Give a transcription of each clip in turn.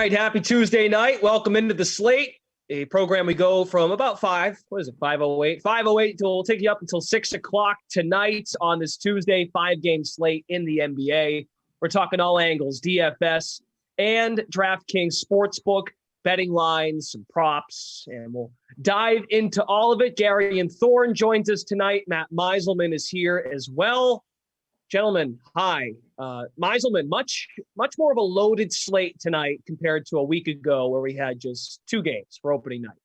right, happy Tuesday night. Welcome into the Slate, a program we go from about 5:08 till we'll take you up until 6 o'clock tonight on this Tuesday 5-game slate in the NBA. We're talking all angles, DFS and DraftKings Sportsbook, betting lines, some props, and we'll dive into all of it. Garion Thorne joins us tonight. Matt Meiselman is here as well. Gentlemen, hi. Meiselman, much more of a loaded slate tonight compared to a week ago where we had just 2 games for opening night.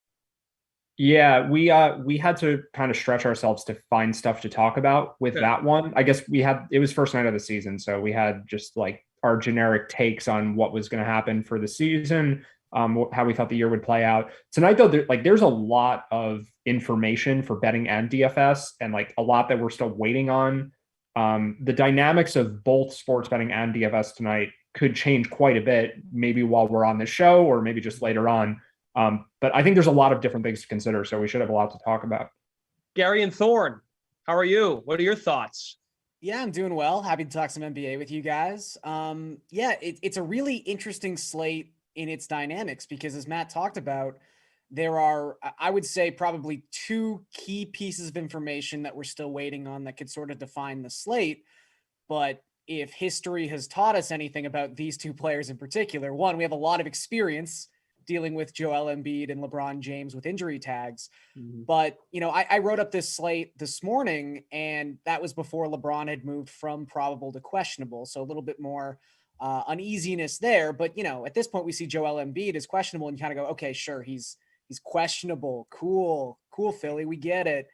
Yeah, we had to kind of stretch ourselves to find stuff to talk about with that one. I guess it was first night of the season, so we had just like our generic takes on what was going to happen for the season, how we thought the year would play out. Tonight, though, there's a lot of information for betting and DFS, and like a lot that we're still waiting on. The dynamics of both sports betting and DFS tonight could change quite a bit, maybe while we're on the show or maybe just later on. But I think there's a lot of different things to consider, so we should have a lot to talk about. Garion Thorne, how are you? What are your thoughts? Yeah, I'm doing well. Happy to talk some NBA with you guys. It's a really interesting slate in its dynamics because, as Matt talked about, there are, I would say, probably 2 key pieces of information that we're still waiting on that could sort of define the slate. But if history has taught us anything about these 2 players in particular, one, we have a lot of experience dealing with Joel Embiid and LeBron James with injury tags. Mm-hmm. But, I wrote up this slate this morning, and that was before LeBron had moved from probable to questionable. So a little bit more uneasiness there. But, at this point, we see Joel Embiid is questionable, and you kind of go, okay, sure, he's questionable. Cool, Philly. We get it.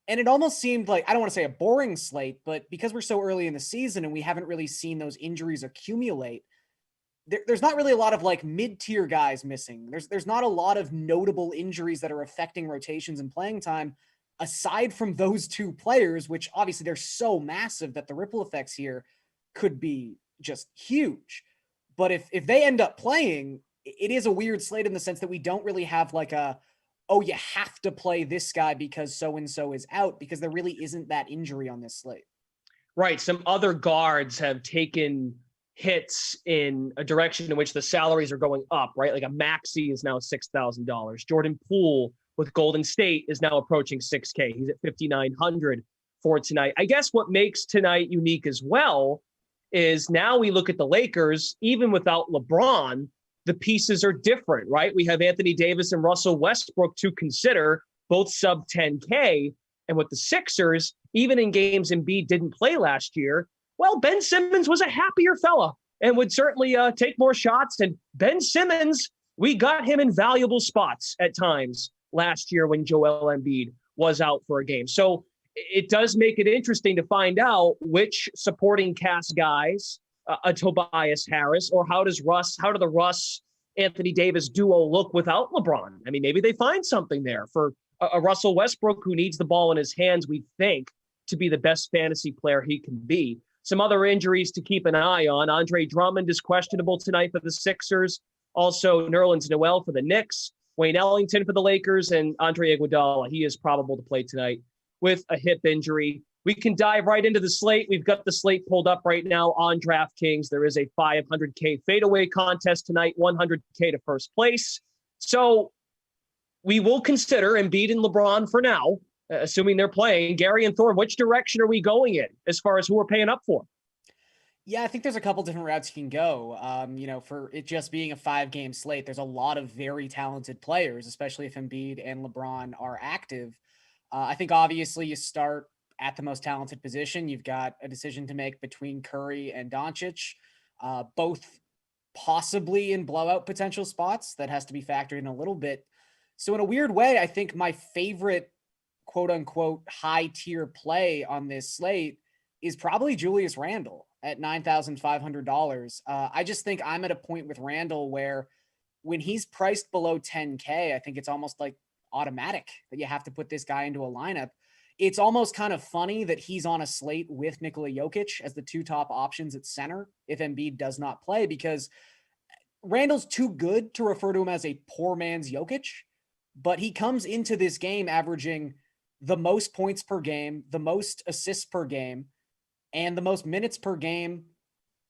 And it almost seemed like, I don't want to say a boring slate, but because we're so early in the season and we haven't really seen those injuries accumulate, there's not really a lot of like mid-tier guys missing. There's not a lot of notable injuries that are affecting rotations and playing time aside from those 2 players, which obviously they're so massive that the ripple effects here could be just huge. But if they end up playing, it is a weird slate in the sense that we don't really have like you have to play this guy because so-and-so is out, because there really isn't that injury on this slate. Right. Some other guards have taken hits in a direction in which the salaries are going up, right? Like a Maxey is now $6,000. Jordan Poole with Golden State is now approaching $6K. He's at $5,900 for tonight. I guess what makes tonight unique as well is now we look at the Lakers, even without LeBron, the pieces are different, right? We have Anthony Davis and Russell Westbrook to consider, both sub 10K. And with the Sixers, even in games Embiid didn't play last year, well, Ben Simmons was a happier fella and would certainly take more shots. And Ben Simmons, we got him in valuable spots at times last year when Joel Embiid was out for a game. So it does make it interesting to find out which supporting cast guys, a Tobias Harris, or how do the Russ Anthony Davis duo look without LeBron? I mean, maybe they find something there for a Russell Westbrook who needs the ball in his hands, we think, to be the best fantasy player he can be. Some other injuries to keep an eye on. Andre Drummond is questionable tonight for the Sixers. Also, Nerlens Noel for the Knicks, Wayne Ellington for the Lakers, and Andre Iguodala. He is probable to play tonight with a hip injury. We can dive right into the slate. We've got the slate pulled up right now on DraftKings. There is a $500K fadeaway contest tonight, $100K to first place. So we will consider Embiid and LeBron for now, assuming they're playing. Garion Thorne, which direction are we going in as far as who we're paying up for? Yeah, I think there's a couple different routes you can go. For it just being a 5-game slate, there's a lot of very talented players, especially if Embiid and LeBron are active. I think obviously you start at the most talented position. You've got a decision to make between Curry and Doncic, both possibly in blowout potential spots. That has to be factored in a little bit. So in a weird way, I think my favorite quote unquote high tier play on this slate is probably Julius Randle at $9,500. I just think I'm at a point with Randle where when he's priced below 10K, I think it's almost like automatic that you have to put this guy into a lineup. It's almost kind of funny that he's on a slate with Nikola Jokic as the 2 top options at center if Embiid does not play, because Randle's too good to refer to him as a poor man's Jokic, but he comes into this game averaging the most points per game, the most assists per game, and the most minutes per game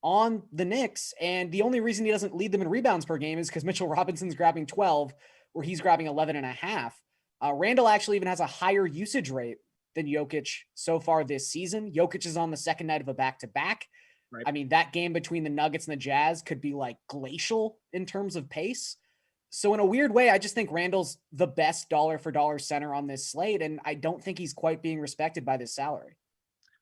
on the Knicks. And the only reason he doesn't lead them in rebounds per game is because Mitchell Robinson's grabbing 12, where he's grabbing 11 and a half. Randall actually even has a higher usage rate than Jokic so far this season. Jokic is on the second night of a back-to-back. Right. I mean, that game between the Nuggets and the Jazz could be like glacial in terms of pace. So in a weird way, I just think Randall's the best dollar for dollar center on this slate. And I don't think he's quite being respected by this salary.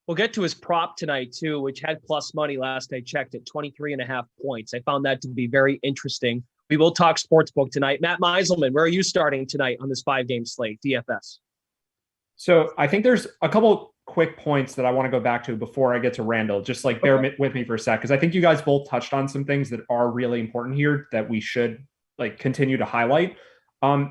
We'll get to his prop tonight too, which had plus money last I checked at 23.5 points. I found that to be very interesting. We will talk sportsbook tonight. Matt Meiselman, where are you starting tonight on this 5-game slate, DFS? So I think there's a couple quick points that I want to go back to before I get to Randall. Just like bear with me for a sec, because I think you guys both touched on some things that are really important here that we should like continue to highlight.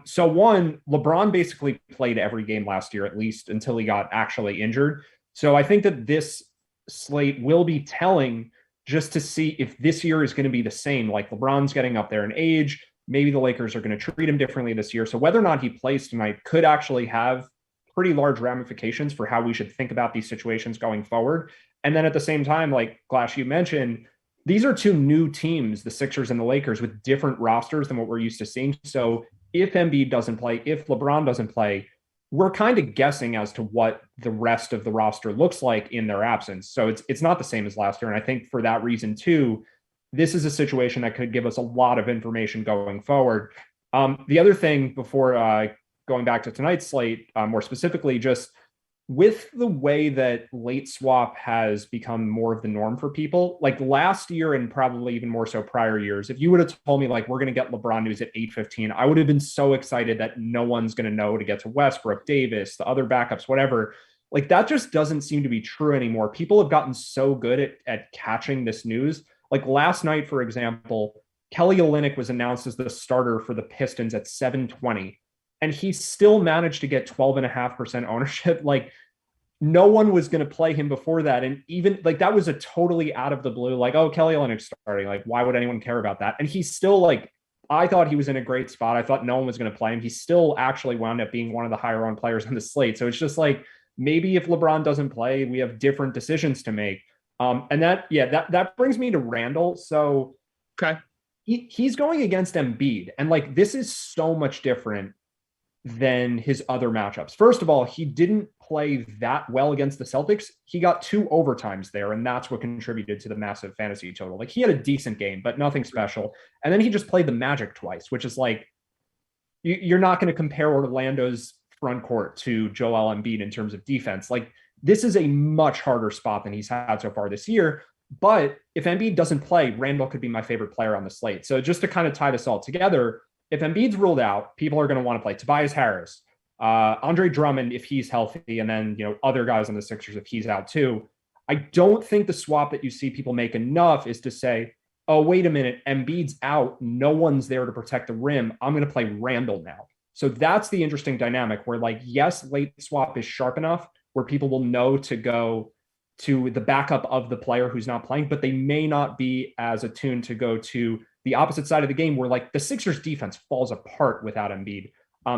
So one, LeBron basically played every game last year, at least until he got actually injured. So I think that this slate will be telling just to see if this year is going to be the same. Like LeBron's getting up there in age. Maybe the Lakers are going to treat him differently this year. So whether or not he plays tonight could actually have pretty large ramifications for how we should think about these situations going forward. And then at the same time, like Glash, you mentioned, these are two new teams, the Sixers and the Lakers, with different rosters than what we're used to seeing. So if Embiid doesn't play, if LeBron doesn't play, we're kind of guessing as to what the rest of the roster looks like in their absence. So it's not the same as last year. And I think for that reason too, this is a situation that could give us a lot of information going forward. The other thing before going back to tonight's slate, more specifically, just with the way that late swap has become more of the norm for people, like last year and probably even more so prior years, if you would have told me like we're going to get LeBron news at 8:15, I would have been so excited that no one's going to know to get to Westbrook, Davis, the other backups, whatever. Like that just doesn't seem to be true anymore. People have gotten so good at catching this news. Like last night, for example, Kelly Olynyk was announced as the starter for the Pistons at 7:20. And he still managed to get 12.5% ownership. Like no one was going to play him before that. And even like that was a totally out of the blue, like, oh, Kelly Olynyk's starting. Like, why would anyone care about that? And he's still like, I thought he was in a great spot. I thought no one was going to play him. He still actually wound up being one of the higher owned players on the slate. So it's just like, maybe if LeBron doesn't play, we have different decisions to make. And that brings me to Randall. So okay, he's going against Embiid. And like, this is so much different than his other matchups. First of all, he didn't play that well against the Celtics. He got 2 overtimes there, and that's what contributed to the massive fantasy total. Like he had a decent game, but nothing special. And then he just played the Magic twice, which is like, you're not going to compare Orlando's front court to Joel Embiid in terms of defense. Like this is a much harder spot than he's had so far this year. But if Embiid doesn't play, Randall could be my favorite player on the slate. So just to kind of tie this all together, if Embiid's ruled out, people are going to want to play Tobias Harris, Andre Drummond if he's healthy, and then other guys on the Sixers if he's out too. I don't think the swap that you see people make enough is to say, oh, wait a minute, Embiid's out. No one's there to protect the rim. I'm going to play Randall now. So that's the interesting dynamic where like, yes, late swap is sharp enough where people will know to go to the backup of the player who's not playing, but they may not be as attuned to go to the opposite side of the game where like the Sixers defense falls apart without Embiid.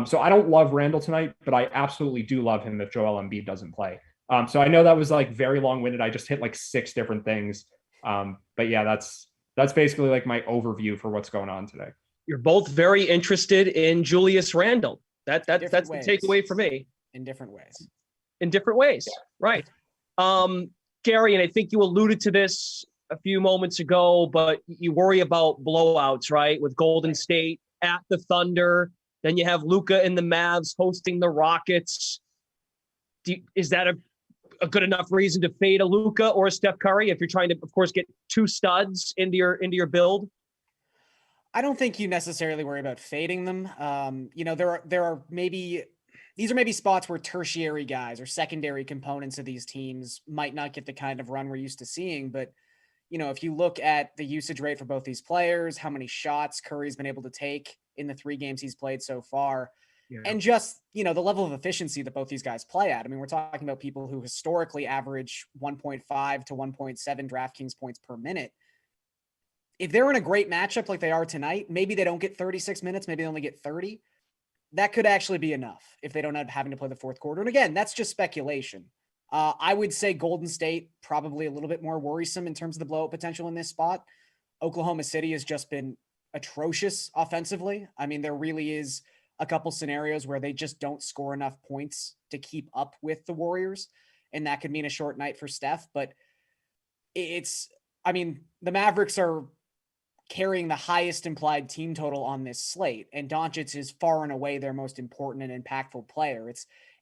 So I don't love Randall tonight, but I absolutely do love him if Joel Embiid doesn't play. So I know that was like very long-winded. I just hit like 6 different things. But yeah, that's basically like my overview for what's going on today. You're both very interested in Julius Randle. That's the takeaway for me. In different ways. In different ways. Yeah. Right. Gary, and I think you alluded to this a few moments ago, but you worry about blowouts, right? With Golden State at the Thunder, then you have Luka and the Mavs hosting the Rockets. Is that a good enough reason to fade a Luka or a Steph Curry if you're trying to, of course, get 2 studs into your build? I don't think you necessarily worry about fading them. There are maybe these are maybe spots where tertiary guys or secondary components of these teams might not get the kind of run we're used to seeing, but if you look at the usage rate for both these players, how many shots Curry's been able to take in the 3 games he's played so far, and just, the level of efficiency that both these guys play at. I mean, we're talking about people who historically average 1.5 to 1.7 DraftKings points per minute. If they're in a great matchup like they are tonight, maybe they don't get 36 minutes, maybe they only get 30. That could actually be enough if they don't end up having to play the fourth quarter. And again, that's just speculation. I would say Golden State probably a little bit more worrisome in terms of the blowout potential in this spot. Oklahoma City has just been atrocious offensively. I mean, there really is a couple scenarios where they just don't score enough points to keep up with the Warriors, and that could mean a short night for Steph. But the Mavericks are carrying the highest implied team total on this slate, and Doncic is far and away their most important and impactful player.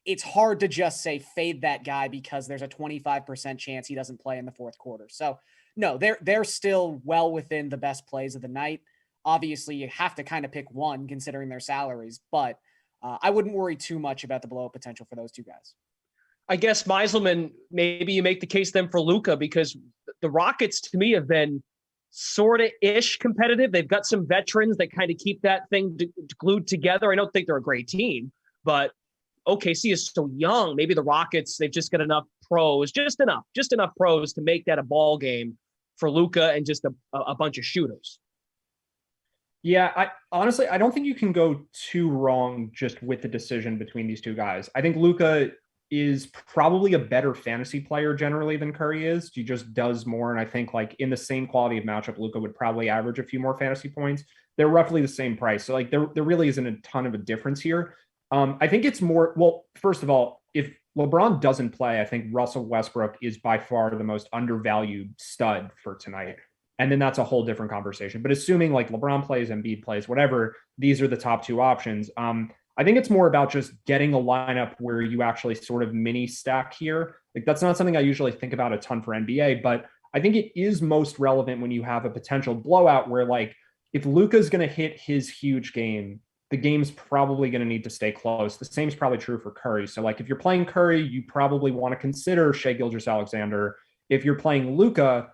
It's hard to just say fade that guy because there's a 25% chance he doesn't play in the fourth quarter. So no, they're still well within the best plays of the night. Obviously, you have to kind of pick one considering their salaries, but I wouldn't worry too much about the blowout potential for those two guys. I guess Meiselman, maybe you make the case then for Luka, because the Rockets to me have been sort of ish competitive. They've got some veterans that kind of keep that thing glued together. I don't think they're a great team, but OKC is so young. Maybe the Rockets, they've just got enough pros, just enough pros to make that a ball game for Luka and just a bunch of shooters. Yeah, I honestly don't think you can go too wrong just with the decision between these two guys. I think Luka is probably a better fantasy player generally than Curry is. He just does more. And I think like in the same quality of matchup, Luka would probably average a few more fantasy points. They're roughly the same price. So like there really isn't a ton of a difference here. I think it's more, well, first of all, if LeBron doesn't play, I think Russell Westbrook is by far the most undervalued stud for tonight. And then that's a whole different conversation. But assuming like LeBron plays, Embiid plays, whatever, these are the top two options. I think it's more about just getting a lineup where you actually sort of mini stack here. Like that's not something I usually think about a ton for NBA, but I think it is most relevant when you have a potential blowout where like if Luka's going to hit his huge game, the game's probably going to need to stay close. The same is probably true for Curry. So like if you're playing Curry, you probably want to consider Shai Gilgeous-Alexander. If you're playing Luka,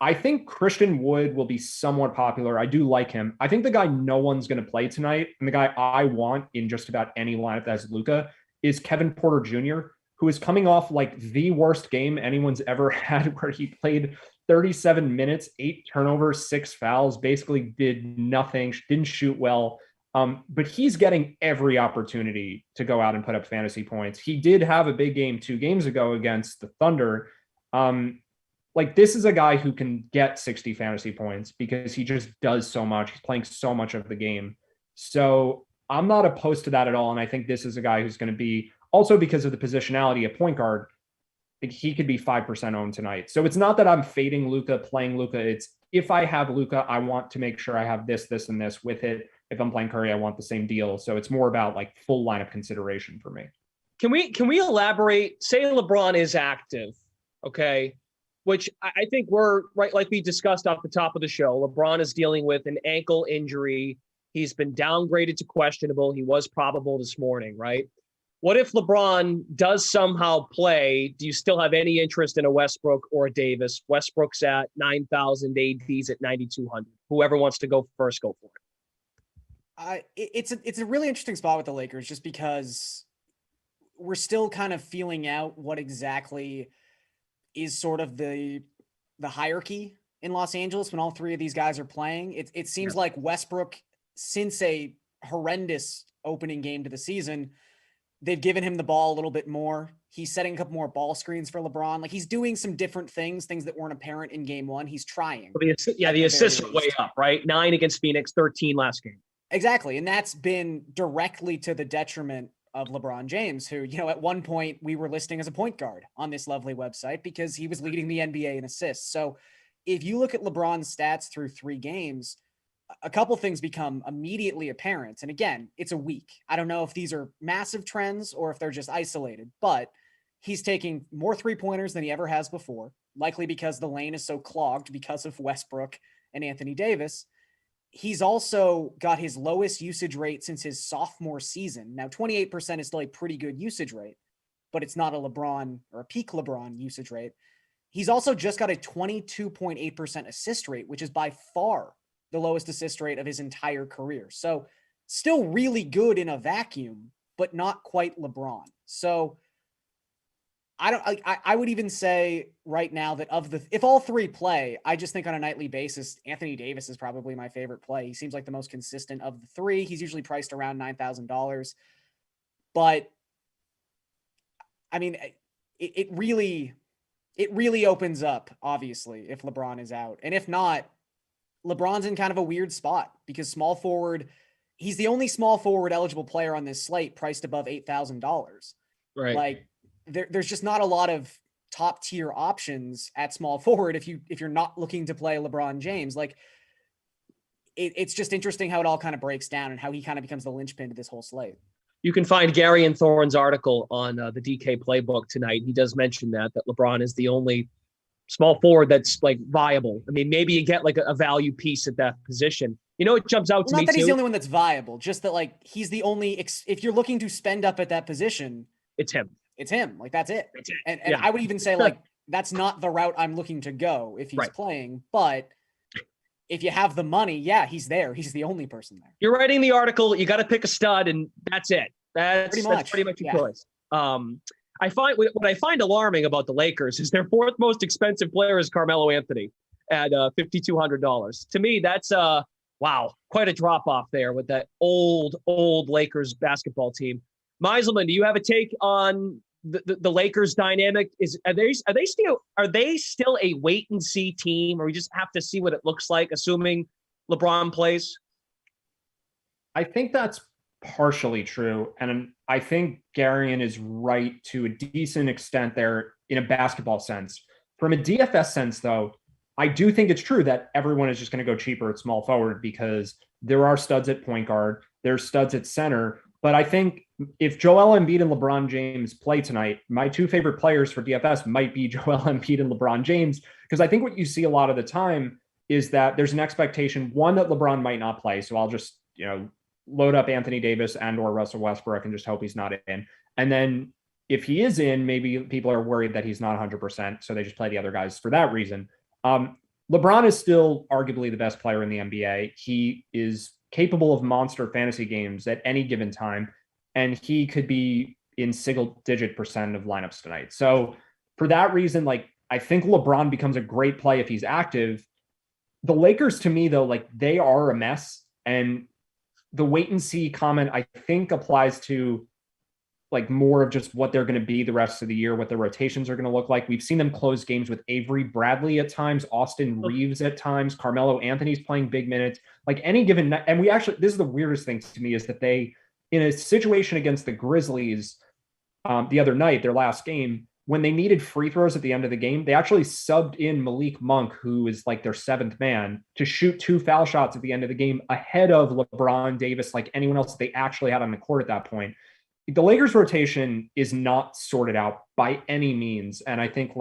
I think Christian Wood will be somewhat popular. I do like him. I think the guy no one's going to play tonight, and the guy I want in just about any lineup that has Luka, is Kevin Porter Jr., who is coming off like the worst game anyone's ever had, where he played 37 minutes, 8 turnovers, 6 fouls, basically did nothing, didn't shoot well. But he's getting every opportunity to go out and put up fantasy points. He did have a big game 2 games ago against the Thunder. Like this is a guy who can get 60 fantasy points because he just does so much. He's playing so much of the game. So I'm not opposed to that at all. And I think this is a guy who's going to be, also because of the positionality at point guard, he could be 5% owned tonight. So it's not that I'm fading Luka, playing Luka. It's if I have Luka, I want to make sure I have this, and this with it. If I'm playing Curry, I want the same deal. So it's more about like full lineup consideration for me. Can we elaborate? Say LeBron is active, okay? Which I think we're right, like we discussed off the top of the show. LeBron is dealing with an ankle injury. He's been downgraded to questionable. He was probable this morning, right? What if LeBron does somehow play? Do you still have any interest in a Westbrook or a Davis? Westbrook's at 9,000, AD's at 9,200. Whoever wants to go first, go for it. It's a really interesting spot with the Lakers just because we're still kind of feeling out what exactly is sort of the hierarchy in Los Angeles when all three of these guys are playing. It seems like Westbrook, since a horrendous opening game to the season, they've given him the ball a little bit more. He's setting a couple more ball screens for LeBron. Like he's doing some different things that weren't apparent in game 1. He's trying. The assists are way up, right? 9 against Phoenix, 13 last game. Exactly. And that's been directly to the detriment of LeBron James, who, at one point we were listing as a point guard on this lovely website because he was leading the NBA in assists. So if you look at LeBron's stats through 3 games, a couple things become immediately apparent. And again, it's a week. I don't know if these are massive trends or if they're just isolated, but he's taking more 3-pointers than he ever has before, likely because the lane is so clogged because of Westbrook and Anthony Davis. He's also got his lowest usage rate since his sophomore season. Now, 28% is still a pretty good usage rate, but it's not a LeBron or a peak LeBron usage rate. He's also just got a 22.8% assist rate, which is by far the lowest assist rate of his entire career. So still really good in a vacuum, but not quite LeBron. So I would even say right now that if all 3 play, I just think on a nightly basis, Anthony Davis is probably my favorite play. He seems like the most consistent of the 3. He's usually priced around $9,000. But I mean, it really opens up, obviously, if LeBron is out. And if not, LeBron's in kind of a weird spot because small forward, he's the only small forward eligible player on this slate priced above $8,000. Right. Like there's just not a lot of top tier options at small forward if you're not looking to play LeBron James. Like it's just interesting how it all kind of breaks down and how he kind of becomes the linchpin to this whole slate. You can find Garion Thorne's article on the DK playbook tonight. He does mention that LeBron is the only small forward that's like viable. I mean, maybe you get like a value piece at that position. You know, it jumps out to me too. Not that he's the only one that's viable, just that like he's the only. If you're looking to spend up at that position, it's him. It's him. Like that's it. That's it. And I would even say like that's not the route I'm looking to go if he's playing, but. If you have the money, yeah, he's there. He's the only person there. You're writing the article. You got to pick a stud, and that's it. That's pretty much your choice. I find what I find alarming about the Lakers is their fourth most expensive player is Carmelo Anthony at $5,200. To me, that's wow, quite a drop off there with that old Lakers basketball team. Meiselman, do you have a take on the Lakers dynamic? Are they still a wait and see team, or we just have to see what it looks like, assuming LeBron plays? I think that's partially true, and I think Garion is right to a decent extent there in a basketball sense. From a DFS sense, though, I do think it's true that everyone is just going to go cheaper at small forward because there are studs at point guard, there's studs at center. But I think if Joel Embiid and LeBron James play tonight, my two favorite players for DFS might be Joel Embiid and LeBron James, because I think what you see a lot of the time is that there's an expectation, one, that LeBron might not play. So I'll just, load up Anthony Davis and or Russell Westbrook and just hope he's not in. And then if he is in, maybe people are worried that he's not 100%. So they just play the other guys for that reason. LeBron is still arguably the best player in the NBA. He is capable of monster fantasy games at any given time, and he could be in single-digit percent of lineups tonight. So for that reason, I think LeBron becomes a great play if he's active. The Lakers, to me, though, they are a mess, and the wait and see comment, I think, applies to more of just what they're going to be the rest of the year, what their rotations are going to look like. We've seen them close games with Avery Bradley at times, Austin Reeves at times, Carmelo Anthony's playing big minutes, any given night. And this is the weirdest thing to me, is that they, in a situation against the Grizzlies the other night, their last game, when they needed free throws at the end of the game, they actually subbed in Malik Monk, who is their seventh man, to shoot 2 foul shots at the end of the game ahead of LeBron, Davis, anyone else that they actually had on the court at that point. The Lakers rotation is not sorted out by any means. And I think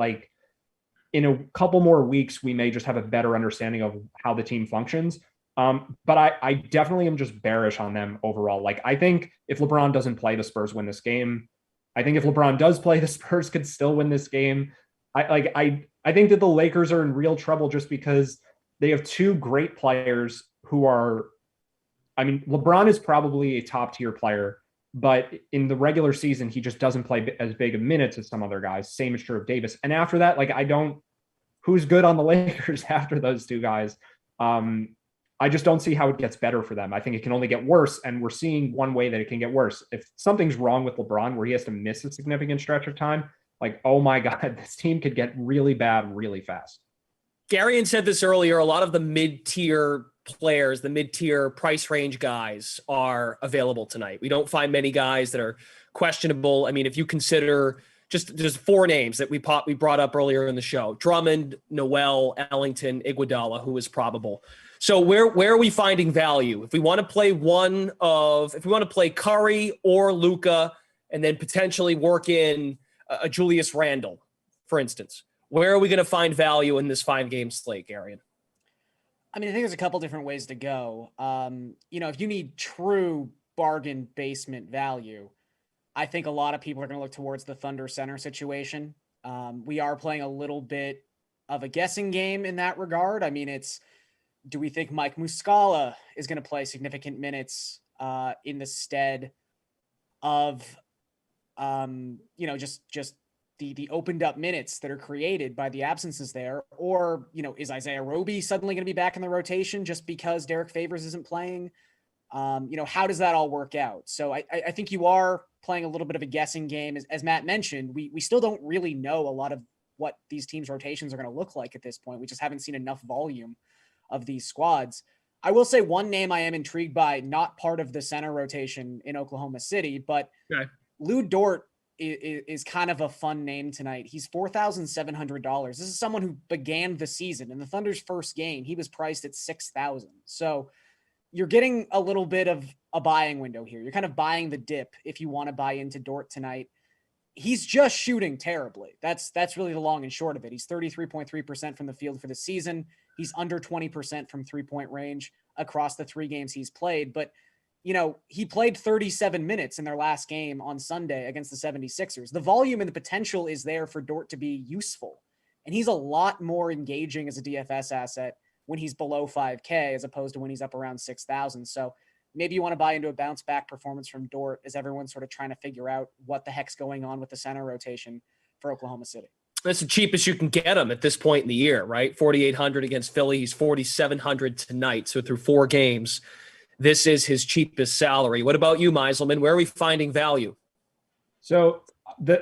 in a couple more weeks, we may just have a better understanding of how the team functions. But I definitely am just bearish on them overall. I think if LeBron doesn't play, the Spurs win this game. I think if LeBron does play, the Spurs could still win this game. I think that the Lakers are in real trouble just because they have two great players who are, LeBron is probably a top tier player, but in the regular season, he just doesn't play as big of minutes as some other guys. Same is true of Davis. And after that, who's good on the Lakers after those two guys? I just don't see how it gets better for them. I think it can only get worse. And we're seeing one way that it can get worse. If something's wrong with LeBron, where he has to miss a significant stretch of time, oh my God, this team could get really bad really fast. Garion said this earlier. A lot of the mid-tier players, the mid-tier price range guys are available tonight. We don't find many guys that are questionable. If you consider just 4 names that we brought up earlier in the show: Drummond, Noel, Ellington, Iguodala, who is probable. So where are we finding value? If we want to play Curry or Luka, and then potentially work in a Julius Randle, for instance, where are we going to find value in this 5-game slate, Garion? I think there's a couple different ways to go. If you need true bargain basement value, I think a lot of people are going to look towards the Thunder center situation. We are playing a little bit of a guessing game in that regard. Do we think Mike Muscala is going to play significant minutes in the stead of, just the opened up minutes that are created by the absences there? Or, is Isaiah Roby suddenly going to be back in the rotation just because Derek Favors isn't playing? How does that all work out? So I think you are playing a little bit of a guessing game. As Matt mentioned, we still don't really know a lot of what these teams' rotations are going to look like at this point. We just haven't seen enough volume of these squads. I will say one name I am intrigued by, not part of the center rotation in Oklahoma City, but Lou Dort is kind of a fun name tonight. He's $4,700. This is someone who began the season in the Thunder's first game. He was priced at $6,000. So you're getting a little bit of a buying window here. You're kind of buying the dip if you want to buy into Dort tonight. He's just shooting terribly. That's really the long and short of it. He's 33.3% from the field for the season. He's under 20% from 3-point range across the 3 games he's played. But, he played 37 minutes in their last game on Sunday against the 76ers. The volume and the potential is there for Dort to be useful. And he's a lot more engaging as a DFS asset when he's below 5K as opposed to when he's up around 6,000. So maybe you want to buy into a bounce back performance from Dort as everyone's sort of trying to figure out what the heck's going on with the center rotation for Oklahoma City. That's the cheapest you can get him at this point in the year, right? 4,800 against Philly. He's 4,700 tonight. So through 4 games, this is his cheapest salary. What about you, Meiselman? Where are we finding value? So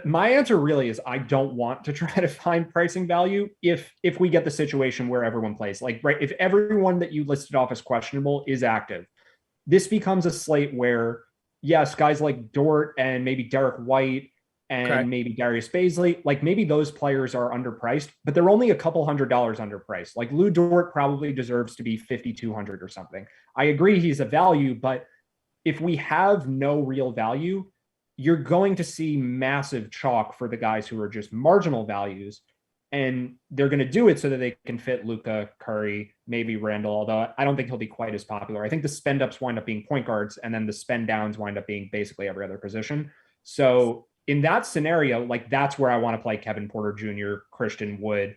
my answer really is I don't want to try to find pricing value if we get the situation where everyone plays. If everyone that you listed off as questionable is active, this becomes a slate where, yes, guys like Dort and maybe Derek White and maybe Darius Baisley, maybe those players are underpriced, but they're only a couple $100 underpriced. Lou Dort probably deserves to be 5,200 or something. I agree he's a value, but if we have no real value, you're going to see massive chalk for the guys who are just marginal values. And they're going to do it so that they can fit Luka, Curry, maybe Randall, although I don't think he'll be quite as popular. I think the spend ups wind up being point guards, and then the spend downs wind up being basically every other position. So in that scenario, that's where I want to play Kevin Porter Jr., Christian Wood,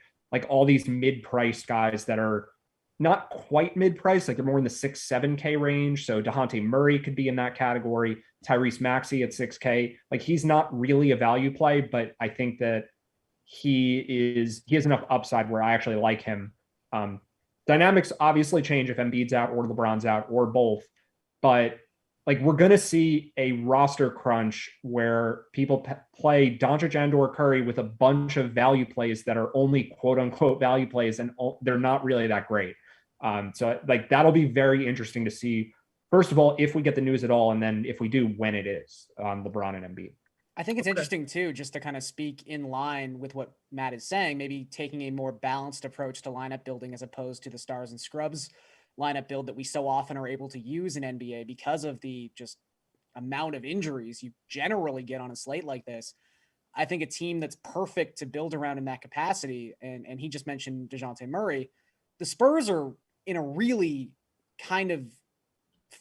all these mid-priced guys that are not quite mid-priced, they're more in the 6-7K range. So DeJounte Murray could be in that category. Tyrese Maxey at 6K. He's not really a value play, but I think that he has enough upside where I actually like him. Dynamics obviously change if Embiid's out or LeBron's out or both, but we're going to see a roster crunch where people play Doncic and/or Curry with a bunch of value plays that are only quote unquote value plays, and they're not really that great. So that'll be very interesting to see. First of all, if we get the news at all, and then if we do, when it is on LeBron and Embiid. I think it's interesting too, just to kind of speak in line with what Matt is saying, maybe taking a more balanced approach to lineup building as opposed to the stars and scrubs lineup build that we so often are able to use in NBA because of the just amount of injuries you generally get on a slate like this. I think a team that's perfect to build around in that capacity, and he just mentioned DeJounte Murray, the Spurs are in a really kind of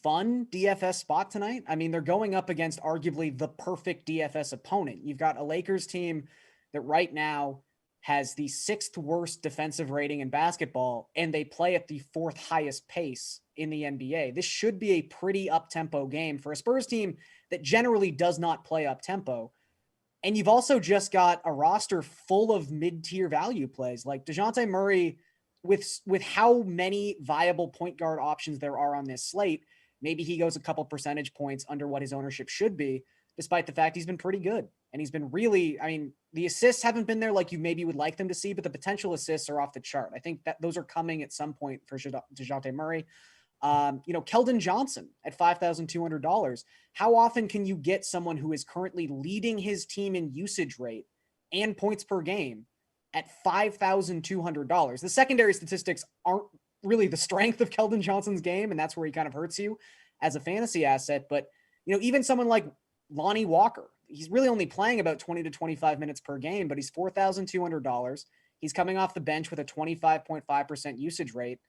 fun DFS spot tonight. I mean, they're going up against arguably the perfect DFS opponent. You've got a Lakers team that right now has the 6th worst defensive rating in basketball, and they play at the 4th highest pace in the NBA. This should be a pretty up-tempo game for a Spurs team that generally does not play up-tempo. And you've also just got a roster full of mid-tier value plays. DeJounte Murray, with how many viable point guard options there are on this slate, maybe he goes a couple percentage points under what his ownership should be, despite the fact he's been pretty good. And he's been really, the assists haven't been there like you maybe would like them to see, but the potential assists are off the chart. I think that those are coming at some point for DeJounte Murray. Keldon Johnson at $5,200. How often can you get someone who is currently leading his team in usage rate and points per game at $5,200? The secondary statistics aren't really the strength of Keldon Johnson's game, and that's where he kind of hurts you as a fantasy asset. But, even someone like Lonnie Walker, he's really only playing about 20 to 25 minutes per game, but he's $4,200. He's coming off the bench with a 25.5% usage rate.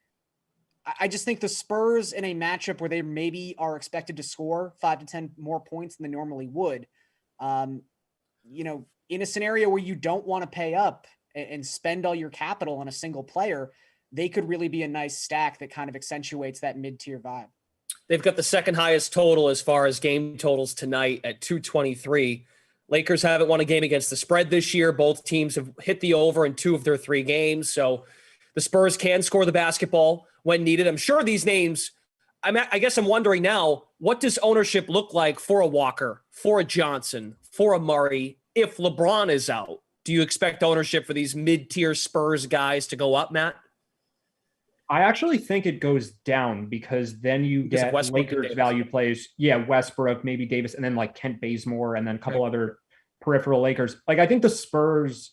I just think the Spurs, in a matchup where they maybe are expected to score 5 to 10 more points than they normally would, in a scenario where you don't want to pay up and spend all your capital on a single player, they could really be a nice stack that kind of accentuates that mid-tier vibe. They've got the second highest total as far as game totals tonight at 223. Lakers haven't won a game against the spread this year. Both teams have hit the over in 2 of their 3 games. So the Spurs can score the basketball when needed. I'm sure these names I guess I'm wondering now, what does ownership look like for a Walker, for a Johnson, for a Murray if LeBron is out? Do you expect ownership for these mid-tier Spurs guys to go up, Matt? I actually think it goes down because then you get Lakers value plays. Yeah, Westbrook, maybe Davis, and then like Kent Bazemore, and then a couple other peripheral Lakers. Like I think the Spurs,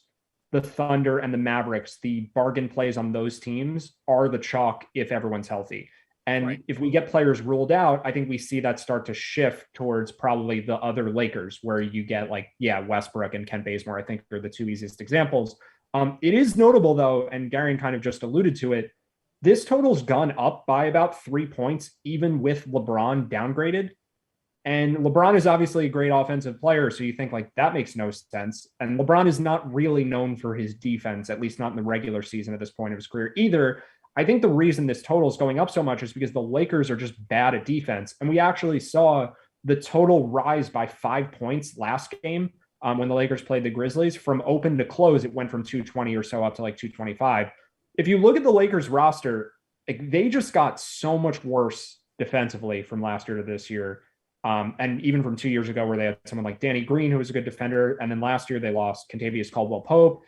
the Thunder, and the Mavericks, the bargain plays on those teams are the chalk if everyone's healthy. And if we get players ruled out, I think we see that start to shift towards probably the other Lakers, where you get like, Westbrook and Kent Bazemore, I think are the two easiest examples. It is notable though, and Garion kind of just alluded to it, this total's gone up by about 3 points, even with LeBron downgraded. And LeBron is obviously a great offensive player, so you think like that makes no sense. And LeBron is not really known for his defense, at least not in the regular season at this point of his career either. I think the reason this total is going up so much is because the Lakers are just bad at defense. And we actually saw the total rise by 5 points last game when the Lakers played the Grizzlies. From open to close, it went from 220 or so up to like 225. If you look at the Lakers roster, like, they just got so much worse defensively from last year to this year. And even from 2 years ago, where they had someone like Danny Green, who was a good defender. And then last year they lost Kentavious Caldwell-Pope.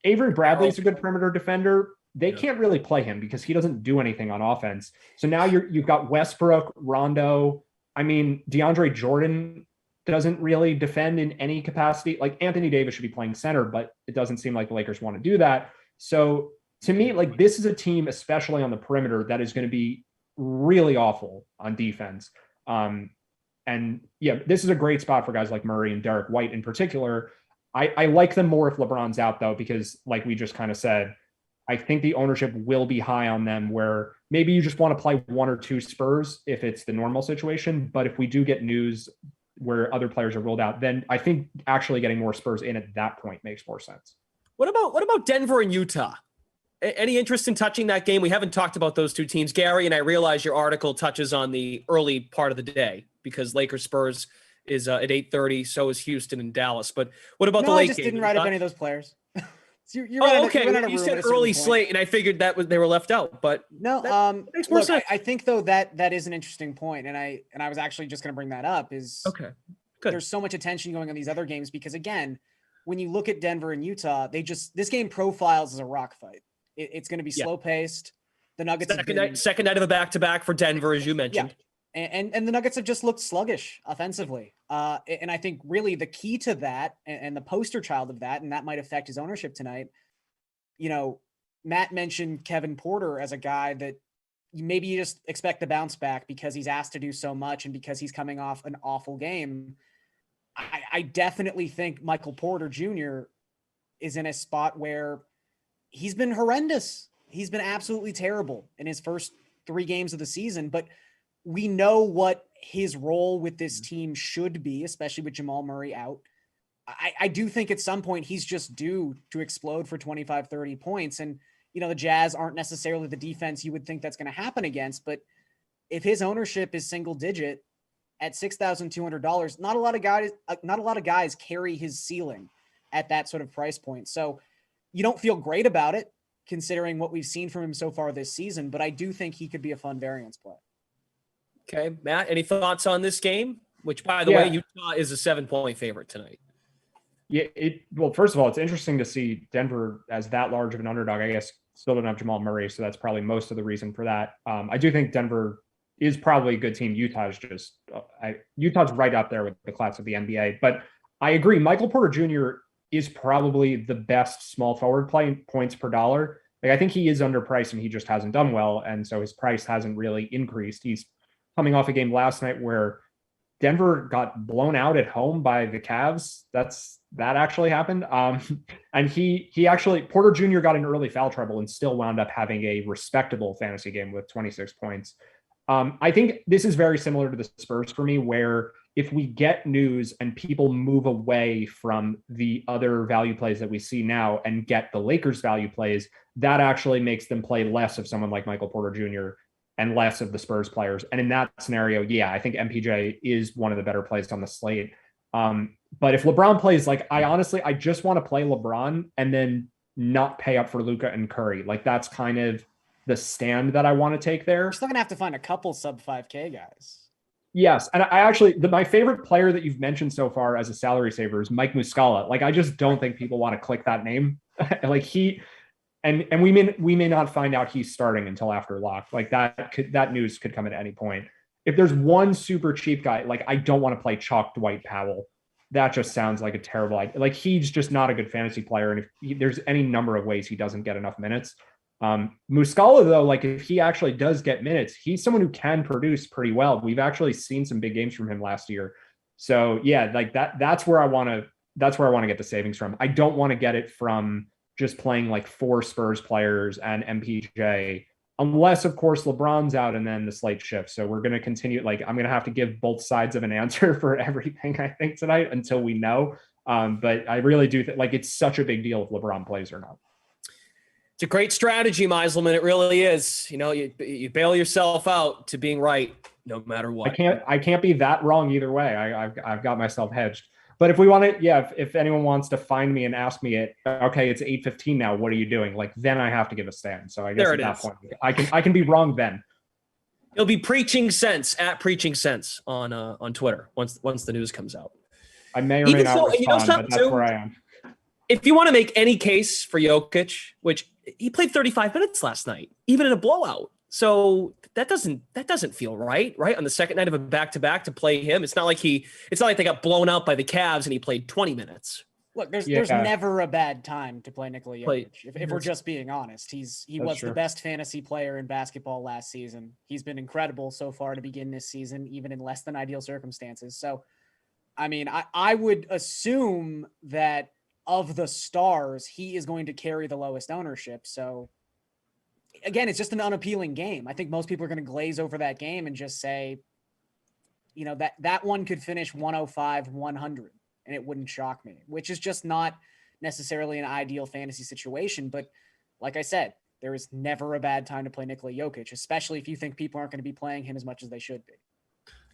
Avery Bradley's a good perimeter defender. They can't really play him because he doesn't do anything on offense. So now you've got Westbrook, Rondo. I mean, DeAndre Jordan doesn't really defend in any capacity. Like Anthony Davis should be playing center, but it doesn't seem like the Lakers want to do that. So to me, like, this is a team, especially on the perimeter, that is going to be really awful on defense. And this is a great spot for guys like Murray and Derek White in particular. I like them more if LeBron's out though, because like we just kind of said, I think the ownership will be high on them, where maybe you just want to play one or two Spurs if it's the normal situation. But if we do get news where other players are ruled out, then I think actually getting more Spurs in at that point makes more sense. What about Denver and Utah? Any interest in touching that game? We haven't talked about those two teams. Gary, and I realize your article touches on the early part of the day because Lakers Spurs is at 8:30. So is Houston and Dallas. But what about the late game? I just didn't write up any of those players. Okay. You said early slate, and I figured they were left out. But no, that makes more sense. I think though that is an interesting point, and I was actually just going to bring that up. Is okay. Good. There's so much attention going on these other games because again, when you look at Denver and Utah, this game profiles as a rock fight. It's going to be slow paced. The Nuggets second night of a back-to-back for Denver, as you mentioned. Yeah. And the Nuggets have just looked sluggish offensively. And I think really the key to that and the poster child of that, and that might affect his ownership tonight. Matt mentioned Kevin Porter as a guy that maybe you just expect to bounce back because he's asked to do so much and because he's coming off an awful game. I definitely think Michael Porter Jr. is in a spot where he's been horrendous. He's been absolutely terrible in his first 3 games of the season, but we know what his role with this team should be, especially with Jamal Murray out. I do think at some point he's just due to explode for 25, 30 points. And, the Jazz aren't necessarily the defense you would think that's going to happen against, but if his ownership is single digit at $6,200, not a lot of guys carry his ceiling at that sort of price point. So you don't feel great about it considering what we've seen from him so far this season, but I do think he could be a fun variance play. Okay, Matt, any thoughts on this game? Which, by the way, Utah is a 7-point favorite tonight. Yeah, well, first of all, it's interesting to see Denver as that large of an underdog. I guess still don't have Jamal Murray, so that's probably most of the reason for that. I do think Denver is probably a good team. Utah's right up there with the class of the NBA. But I agree, Michael Porter Jr. is probably the best small forward play points per dollar. Like, I think he is underpriced and he just hasn't done well. And so his price hasn't really increased. He's coming off a game last night where Denver got blown out at home by the Cavs. That actually happened. And he actually, Porter Jr. got in early foul trouble and still wound up having a respectable fantasy game with 26 points. I think this is very similar to the Spurs for me, where if we get news and people move away from the other value plays that we see now and get the Lakers value plays, that actually makes them play less of someone like Michael Porter Jr. and less of the Spurs players. And in that scenario, I think MPJ is one of the better plays on the slate. But if LeBron plays, like, I just want to play LeBron and then not pay up for Luka and Curry. Like, that's kind of the stand that I want to take there. We're still gonna have to find a couple sub 5K guys. Yes, and I actually my favorite player that you've mentioned so far as a salary saver is Mike Muscala. Like, I just don't think people want to click that name. Like, he and we may not find out he's starting until after lock. Like, that news could come at any point. If there's one super cheap guy, like, I don't want to play chalk Dwight Powell. That just sounds like a terrible idea. Like, he's just not a good fantasy player, and if there's any number of ways he doesn't get enough minutes. Muscala, though, like, if he actually does get minutes, he's someone who can produce pretty well. We've actually seen some big games from him last year. So yeah, like that's where I want to get the savings from. I don't want to get it from just playing like 4 Spurs players and MPJ, unless of course LeBron's out and then the slate shifts. So we're going to continue. Like, I'm going to have to give both sides of an answer for everything, I think, tonight until we know. But I really do think, like, it's such a big deal if LeBron plays or not. It's a great strategy, Meiselman. It really is. You know, you bail yourself out to being right no matter what. I can't be that wrong either way. I've got myself hedged. But if we want to, yeah, if anyone wants to find me and ask me okay, it's 8:15 now, what are you doing? Like, then I have to give a stand. So I guess at that point, I can be wrong then. He'll be preaching sense at preaching sense on Twitter once the news comes out. I may or may not respond, but that's where I am. If you want to make any case for Jokic, which he played 35 minutes last night, even in a blowout. So that doesn't feel right on the second night of a back-to-back to play him. It's not like they got blown out by the Cavs and he played 20 minutes. Look, there's never a bad time to play Nikola Jokic. If we're just being honest, he was the best fantasy player in basketball last season. He's been incredible so far to begin this season, even in less than ideal circumstances. So, I mean, I would assume that of the stars, he is going to carry the lowest ownership. So again, it's just an unappealing game. I think most people are going to glaze over that game and just say, you know, that one could finish 105, 100, and it wouldn't shock me, which is just not necessarily an ideal fantasy situation. But like I said, there is never a bad time to play Nikola Jokic, especially if you think people aren't going to be playing him as much as they should be.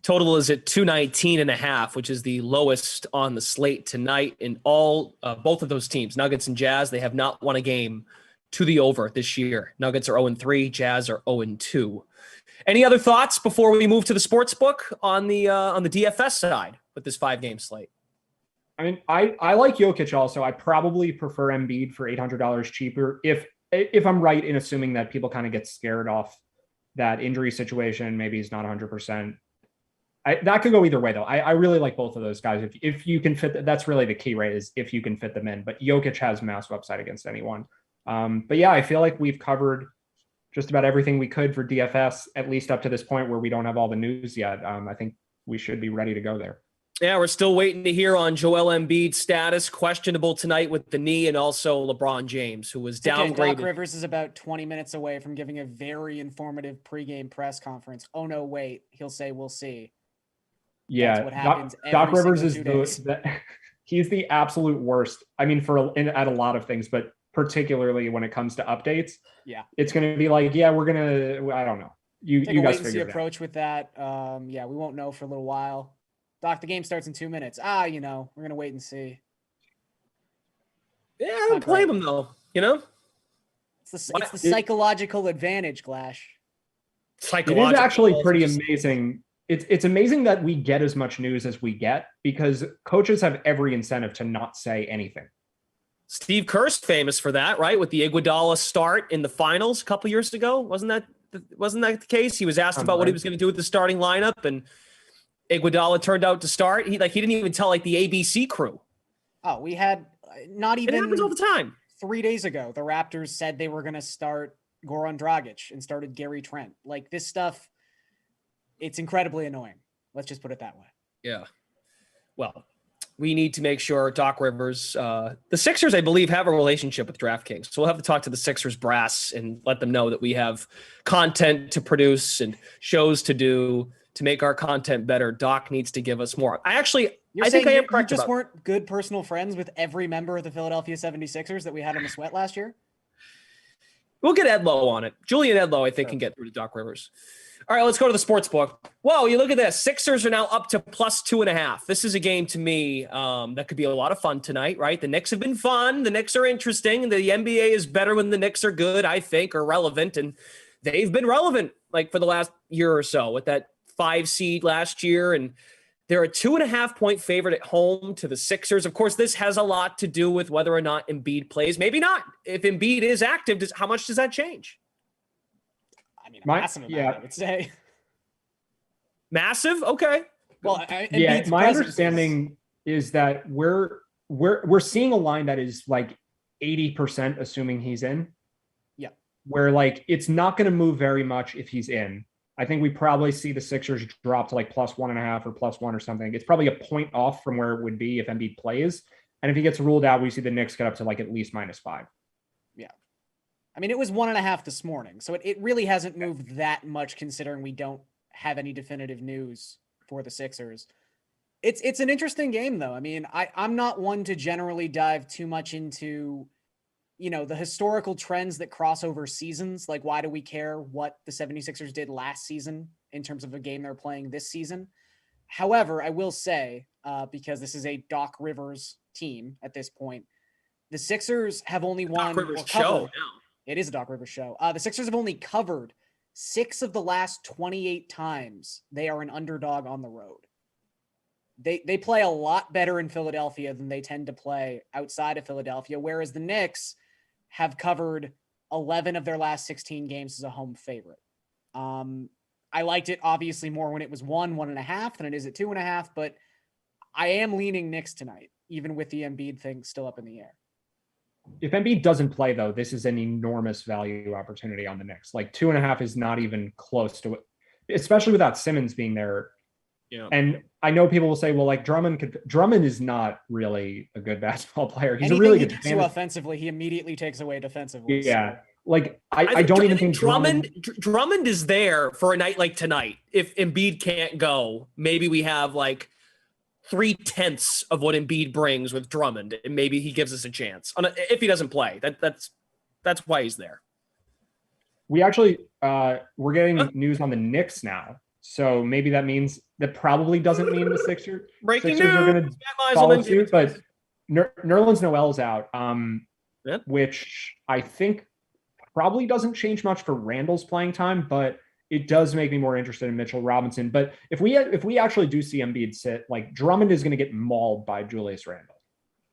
Total is at 219.5, which is the lowest on the slate tonight in all both of those teams, Nuggets and Jazz. They have not won a game to the over this year. Nuggets are 0-3, Jazz are 0-2. Any other thoughts before we move to the sports book on the DFS side with this 5-game slate? I mean, I like Jokic also. I probably prefer Embiid for $800 cheaper if I'm right in assuming that people kind of get scared off that injury situation. Maybe he's not 100%. That could go either way, though. I really like both of those guys. If you can fit, that's really the key, right? Is if you can fit them in. But Jokic has massive upside against anyone. But yeah, I feel like we've covered just about everything we could for DFS, at least up to this point where we don't have all the news yet. I think we should be ready to go there. Yeah, we're still waiting to hear on Joel Embiid's status, questionable tonight with the knee, and also LeBron James, who was downgraded. Doc Rivers is about 20 minutes away from giving a very informative pregame press conference. Oh, no, wait. He'll say, we'll see. Yeah, what happens. Doc Rivers is he's the absolute worst. I mean, at a lot of things, but particularly when it comes to updates. Yeah, it's going to be like, yeah, we're going to. I don't know. You guys figure it out. Approach with that. Yeah, we won't know for a little while. Doc, the game starts in 2 minutes. We're going to wait and see. Yeah, I don't blame him though. You know, it's the psychological advantage, Glash. It is actually pretty amazing. It's amazing that we get as much news as we get because coaches have every incentive to not say anything. Steve Kerr's famous for that, right? With the Iguodala start in the finals a couple years ago. Wasn't that the case? He was asked about what he was going to do with the starting lineup, and Iguodala turned out to start. He didn't even tell the ABC crew. Oh, we had not even. It happens all the time. 3 days ago, the Raptors said they were going to start Goran Dragic and started Gary Trent. Like, this stuff. It's incredibly annoying. Let's just put it that way. Yeah. Well, we need to make sure Doc Rivers, the Sixers, I believe, have a relationship with DraftKings. So we'll have to talk to the Sixers brass and let them know that we have content to produce and shows to do to make our content better. Doc needs to give us more. I think I am correct. You just weren't good personal friends with every member of the Philadelphia 76ers that we had in the sweat last year? We'll get Edlow on it. Julian Edlow, I think, can get through to Doc Rivers. All right, let's go to the sports book. Whoa, you look at this. Sixers are now up to plus 2.5. This is a game to me that could be a lot of fun tonight, right? The Knicks have been fun. The Knicks are interesting. The NBA is better when the Knicks are good, I think, or relevant. And they've been relevant like for the last year or so with that 5 seed last year. And they're a 2.5-point favorite at home to the Sixers. Of course, this has a lot to do with whether or not Embiid plays. Maybe not. If Embiid is active, how much does that change? I mean, a massive amount, I would say. Massive? Okay. Well, my understanding is that we're seeing a line that is like 80% assuming he's in. Yeah. Where like it's not going to move very much if he's in. I think we probably see the Sixers drop to like plus 1.5 or plus 1 or something. It's probably a point off from where it would be if Embiid plays. And if he gets ruled out, we see the Knicks get up to like at least -5. Yeah. I mean, it was 1.5 this morning. So it really hasn't moved that much considering we don't have any definitive news for the Sixers. It's an interesting game, though. I mean, I'm not one to generally dive too much into, the historical trends that cross over seasons. Like, why do we care what the 76ers did last season in terms of a game they're playing this season? However, I will say, because this is a Doc Rivers team at this point, the Sixers have only won. Doc Rivers show now. It is a Doc Rivers show. The Sixers have only covered 6 of the last 28 times they are an underdog on the road. They play a lot better in Philadelphia than they tend to play outside of Philadelphia, whereas the Knicks have covered 11 of their last 16 games as a home favorite. I liked it obviously more when it was 1.5 than it is at 2.5, but I am leaning Knicks tonight, even with the Embiid thing still up in the air. If Embiid doesn't play, though, this is an enormous value opportunity on the Knicks. Like 2.5 is not even close to it, especially without Simmons being there. Yeah. And I know people will say, well, like Drummond is not really a good basketball player. He's anything a really he good gets to offensively, he immediately takes away defensively. Yeah. So. Like I don't even think Drummond is there for a night like tonight. If Embiid can't go, maybe we have like 3/10 of what Embiid brings with Drummond, and maybe he gives us a chance. If he doesn't play, that's why he's there. We actually we're getting news on the Knicks now, so maybe that probably doesn't mean the Sixers news are going to follow suit. But Nerlens Noel's out, which I think probably doesn't change much for Randall's playing time, but it does make me more interested in Mitchell Robinson. But if we actually do see Embiid sit, like Drummond is going to get mauled by Julius Randle.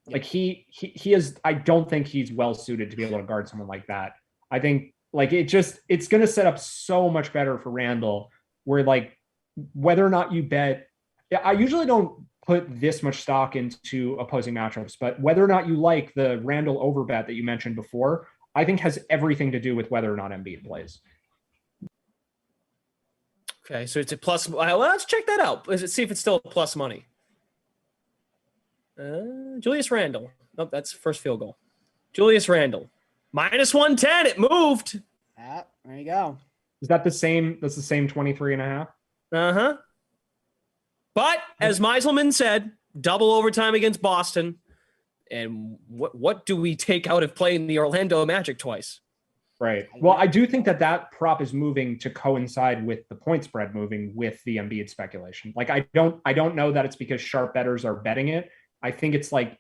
Like he is. I don't think he's well suited to be able to guard someone like that. I think like it's going to set up so much better for Randle. Where like whether or not you bet, I usually don't put this much stock into opposing matchups, but whether or not you like the Randle over bet that you mentioned before, I think has everything to do with whether or not Embiid plays. Okay, so it's a plus. Well, let's check that out. Let's see if it's still plus money. Julius Randle. Nope, that's first field goal. Julius Randle. -110. It moved. There you go. Is that the same? That's the same 23.5. Uh-huh. But as Meiselman said, double overtime against Boston. And what do we take out of playing the Orlando Magic twice? Right. Well, I do think that prop is moving to coincide with the point spread moving with the Embiid speculation. Like I don't know that it's because sharp bettors are betting it. I think it's like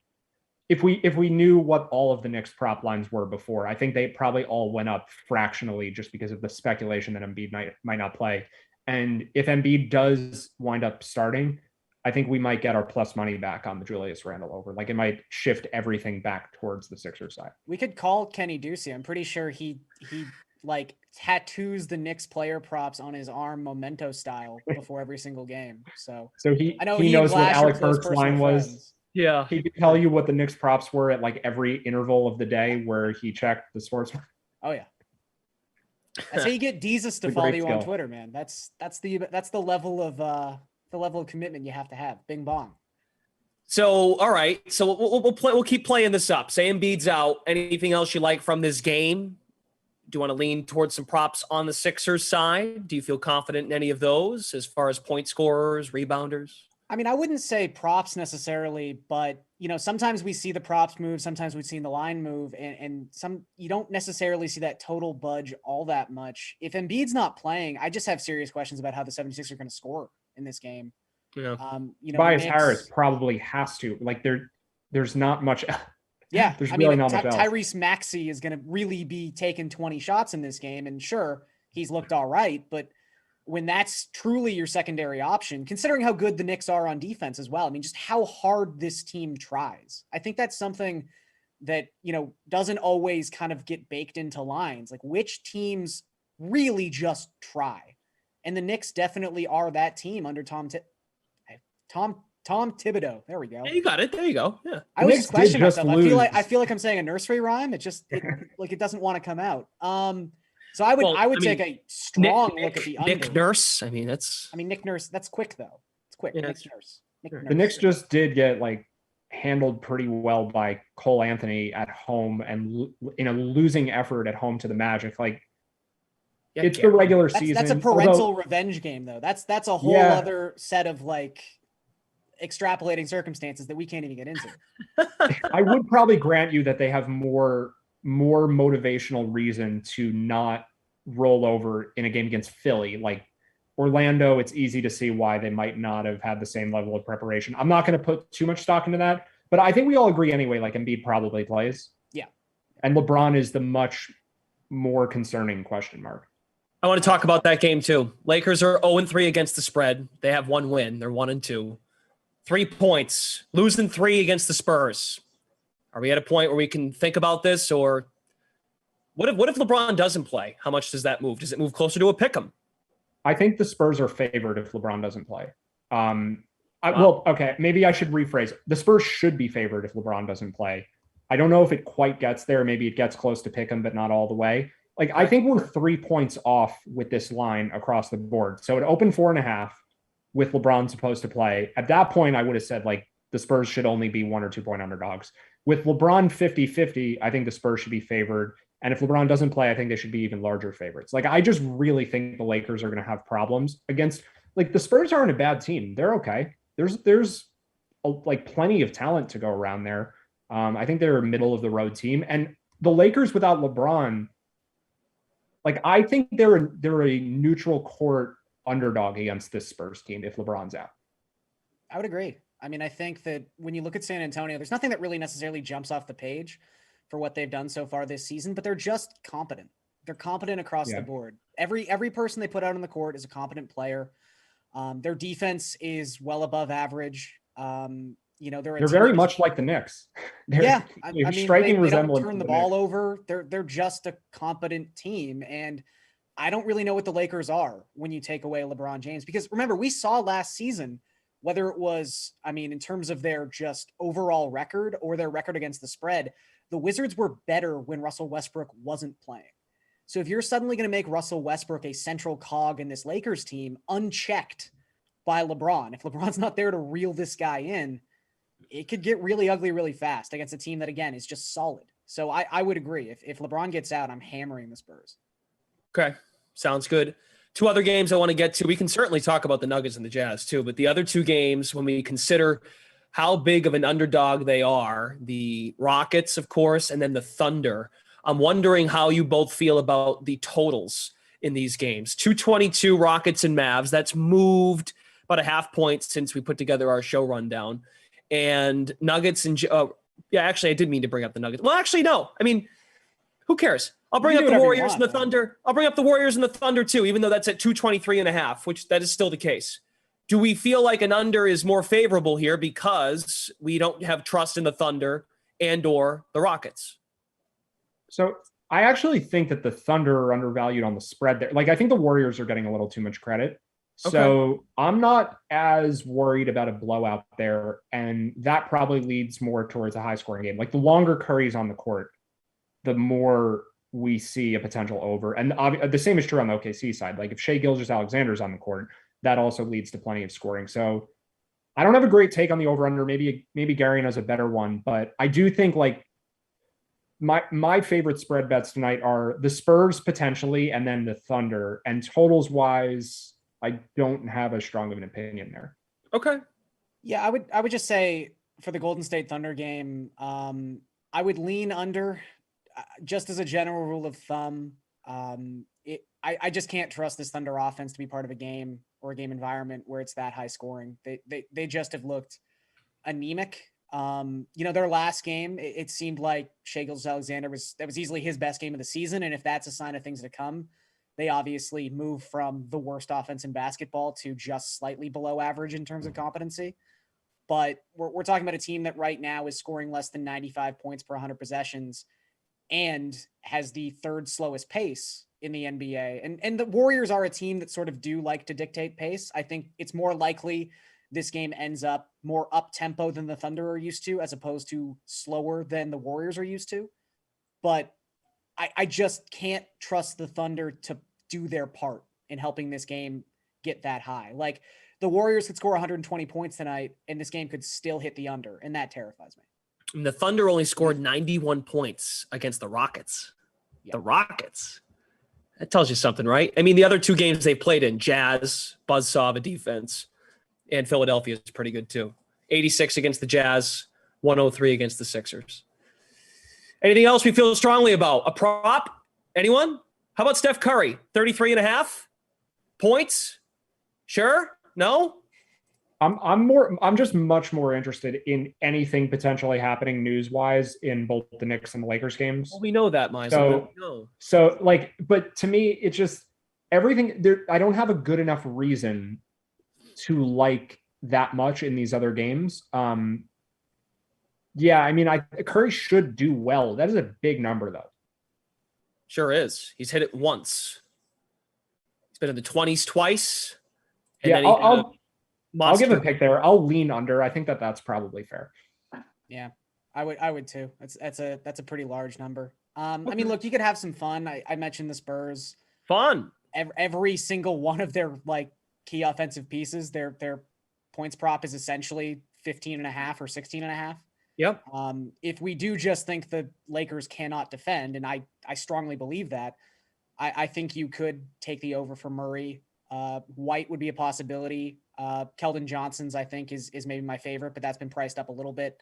if we knew what all of the Knicks prop lines were before, I think they probably all went up fractionally just because of the speculation that Embiid might not play. And if Embiid does wind up starting, I think we might get our plus money back on the Julius Randle over. Like it might shift everything back towards the Sixers side. We could call Kenny Ducey. I'm pretty sure he like tattoos the Knicks player props on his arm memento style before every single game. So he knows what Alec Burks' line was. Yeah. He could tell you what the Knicks props were at like every interval of the day where he checked the sports. Oh yeah. That's how you get Jesus to follow you on Twitter, man. That's the level of commitment you have to have. Bing bong. So, all right. So we'll keep playing this up. Say Embiid's out. Anything else you like from this game? Do you want to lean towards some props on the Sixers side? Do you feel confident in any of those as far as point scorers, rebounders? I mean, I wouldn't say props necessarily, but sometimes we see the props move, sometimes we've seen the line move, and some you don't necessarily see that total budge all that much. If Embiid's not playing, I just have serious questions about how the 76ers are going to score in this game. Yeah. Tobias Harris probably has to. Like there's not much. Yeah, there's really not much else. Tyrese Maxey is going to really be taking 20 shots in this game, and sure, he's looked all right, but when that's truly your secondary option, considering how good the Knicks are on defense as well, I mean, just how hard this team tries. I think that's something that doesn't always kind of get baked into lines. Like which teams really just try, and the Knicks definitely are that team under Tom Thibodeau. There we go. Yeah, you got it. There you go. Yeah. I was just questioning myself. I feel like I'm saying a nursery rhyme. It doesn't want to come out. So I would take a strong look at the under. Nick Nurse. I mean, Nick Nurse. That's quick though. It's quick. Yeah, Nick Nurse. The Knicks just did get handled pretty well by Cole Anthony at home and in a losing effort at home to the Magic. It's the regular season. That's a parental revenge game though. That's a whole other set of extrapolating circumstances that we can't even get into. I would probably grant you that they have more motivational reason to not roll over in a game against Philly. Like Orlando, it's easy to see why they might not have had the same level of preparation. I'm not going to put too much stock into that, but I think we all agree anyway, Embiid probably plays. Yeah. And LeBron is the much more concerning question mark. I want to talk about that game too. Lakers are 0-3 against the spread. They have one win. They're 1-2. 3 points, losing 3 against the Spurs. Are we at a point where we can think about this, or what if LeBron doesn't play? How much does that move? Does it move closer to a pick'em? I think the Spurs are favored if LeBron doesn't play. Well, okay, maybe I should rephrase. The Spurs should be favored if LeBron doesn't play. I don't know if it quite gets there. Maybe it gets close to pick'em, but not all the way. I think we're 3 points off with this line across the board. So it opened 4.5 with LeBron supposed to play. At that point, I would have said the Spurs should only be 1 or 2 point underdogs. With LeBron 50-50, I think the Spurs should be favored. And if LeBron doesn't play, I think they should be even larger favorites. I just really think the Lakers are going to have problems against, the Spurs aren't a bad team. They're okay. There's plenty of talent to go around there. I think they're a middle of the road team. And the Lakers without LeBron, I think they're a neutral court underdog against this Spurs team if LeBron's out. I would agree. I mean, I think that when you look at San Antonio, there's nothing that really necessarily jumps off the page for what they've done so far this season, but they're just competent. They're competent across the board. Every person they put out on the court is a competent player. Their defense is well above average. They're very much like the Knicks. Striking resemblance. They don't turn the ball over. They're just a competent team, and I don't really know what the Lakers are when you take away LeBron James, because remember, we saw last season, whether it was, in terms of their just overall record or their record against the spread, the Wizards were better when Russell Westbrook wasn't playing. So if you're suddenly going to make Russell Westbrook a central cog in this Lakers team unchecked by LeBron, if LeBron's not there to reel this guy in, it could get really ugly really fast against a team that, again, is just solid. So I would agree. If LeBron gets out, I'm hammering the Spurs. Okay. Sounds good. 2 other games I want to get to. We can certainly talk about the Nuggets and the Jazz too, but the other 2 games, when we consider how big of an underdog they are, the Rockets, of course, and then the Thunder, I'm wondering how you both feel about the totals in these games. 222 Rockets and Mavs. That's moved about a half point since we put together our show rundown. And Nuggets and actually, I did mean to bring up the Nuggets. Well, actually, no. Who cares? I'll bring up the Warriors and the Thunder. I'll bring up the Warriors and the Thunder too, even though that's at 223.5, which that is still the case. Do we feel like an under is more favorable here because we don't have trust in the Thunder and or the Rockets? So I actually think that the Thunder are undervalued on the spread there. I think the Warriors are getting a little too much credit. So I'm not as worried about a blowout there. And that probably leads more towards a high scoring game. The longer Curry's on the court, the more we see a potential over. And the same is true on the OKC side. If Shai Gilgeous-Alexander's on the court, that also leads to plenty of scoring. So I don't have a great take on the over under. Maybe Garion has a better one, but I do think my favorite spread bets tonight are the Spurs potentially, and then the Thunder. And totals wise, I don't have as strong of an opinion there. Okay. Yeah, I would just say for the Golden State Thunder game, I would lean under just as a general rule of thumb. I just can't trust this Thunder offense to be part of a game or a game environment where it's that high scoring. They just have looked anemic. Their last game, it seemed like Shai Gilgeous-Alexander was easily his best game of the season. And if that's a sign of things to come, they obviously move from the worst offense in basketball to just slightly below average in terms of competency. But we're talking about a team that right now is scoring less than 95 points per 100 possessions and has the third slowest pace in the NBA. And the Warriors are a team that sort of do like to dictate pace. I think it's more likely this game ends up more up-tempo than the Thunder are used to, as opposed to slower than the Warriors are used to. But I just can't trust the Thunder to do their part in helping this game get that high. Like, the Warriors could score 120 points tonight, and this game could still hit the under, and that terrifies me. And the Thunder only scored 91 points against the Rockets. Yeah. The Rockets. That tells you something, right? I mean, the other two games they played in, Jazz, buzzsaw of a defense, and Philadelphia is pretty good too. 86 against the Jazz, 103 against the Sixers. Anything else we feel strongly about? A prop? Anyone? How about Steph Curry? 33.5 points? Sure? No? I'm just much more interested in anything potentially happening news-wise in both the Knicks and the Lakers games. Well, we know that, Meiselman. But to me, it's just everything there. I don't have a good enough reason to like that much in these other games. Yeah, I mean, Curry should do well. That is a big number, though. Sure is. He's hit it once. He's been in the 20s twice. And yeah, then I'll give a pick there. I'll lean under. I think that's probably fair. Yeah, I would too. That's a pretty large number. I mean, look, you could have some fun. I mentioned the Spurs. Fun. Every single one of their key offensive pieces, their points prop is essentially 15.5 or 16.5. Yep. If we do just think the Lakers cannot defend, and I strongly believe that, I think you could take the over for Murray. White would be a possibility. Keldon Johnson's, I think, is maybe my favorite, but that's been priced up a little bit.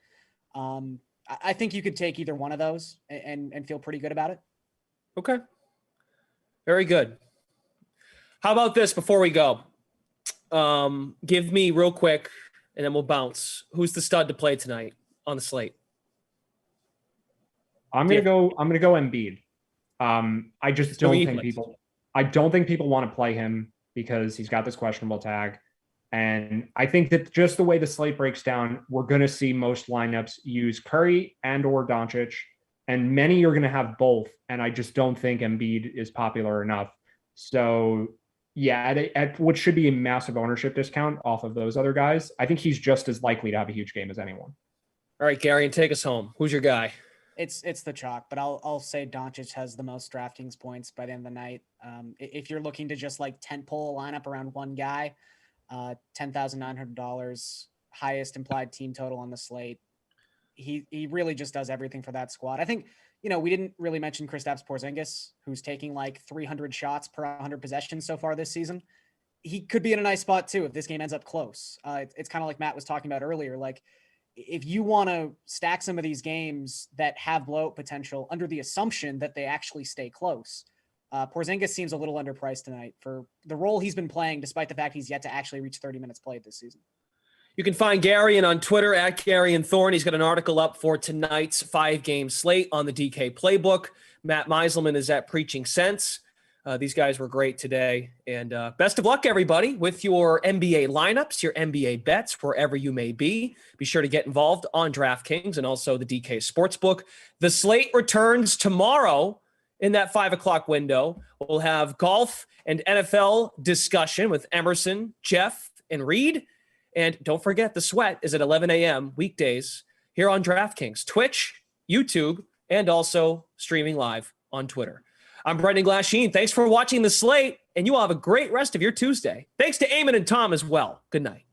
I think you could take either one of those and feel pretty good about it. Okay. Very good. How about this before we go? Give me real quick, and then we'll bounce. Who's the stud to play tonight on the slate? I'm gonna go Embiid. I just don't think people. I don't think people want to play him because he's got this questionable tag. And I think that just the way the slate breaks down, we're going to see most lineups use Curry and or Doncic, and many are going to have both. And I just don't think Embiid is popular enough. So yeah, at what should be a massive ownership discount off of those other guys, I think he's just as likely to have a huge game as anyone. All right, Garion, take us home. Who's your guy? It's the chalk, but I'll say Doncic has the most DraftKings points by the end of the night. If you're looking to just tent pole a lineup around one guy, $10,900, highest implied team total on the slate. He really just does everything for that squad. I think, we didn't really mention Kristaps Porzingis, who's taking 300 shots per 100 possessions so far this season. He could be in a nice spot too if this game ends up close. It's kind of like Matt was talking about earlier. If you want to stack some of these games that have blowout potential under the assumption that they actually stay close, Porzingis seems a little underpriced tonight for the role he's been playing, despite the fact he's yet to actually reach 30 minutes played this season. You can find Garion on Twitter at Garion Thorne. He's got an article up for tonight's 5-game slate on the DK playbook. Matt Meiselman is at Preaching Sense. These guys were great today. And best of luck, everybody, with your NBA lineups, your NBA bets, wherever you may be. Be sure to get involved on DraftKings and also the DK Sportsbook. The slate returns tomorrow in that 5 o'clock window. We'll have golf and NFL discussion with Emerson, Jeff, and Reed. And don't forget, the sweat is at 11 a.m. weekdays here on DraftKings, Twitch, YouTube, and also streaming live on Twitter. I'm Brendan Glasheen. Thanks for watching the slate, and you all have a great rest of your Tuesday. Thanks to Eamon and Tom as well. Good night.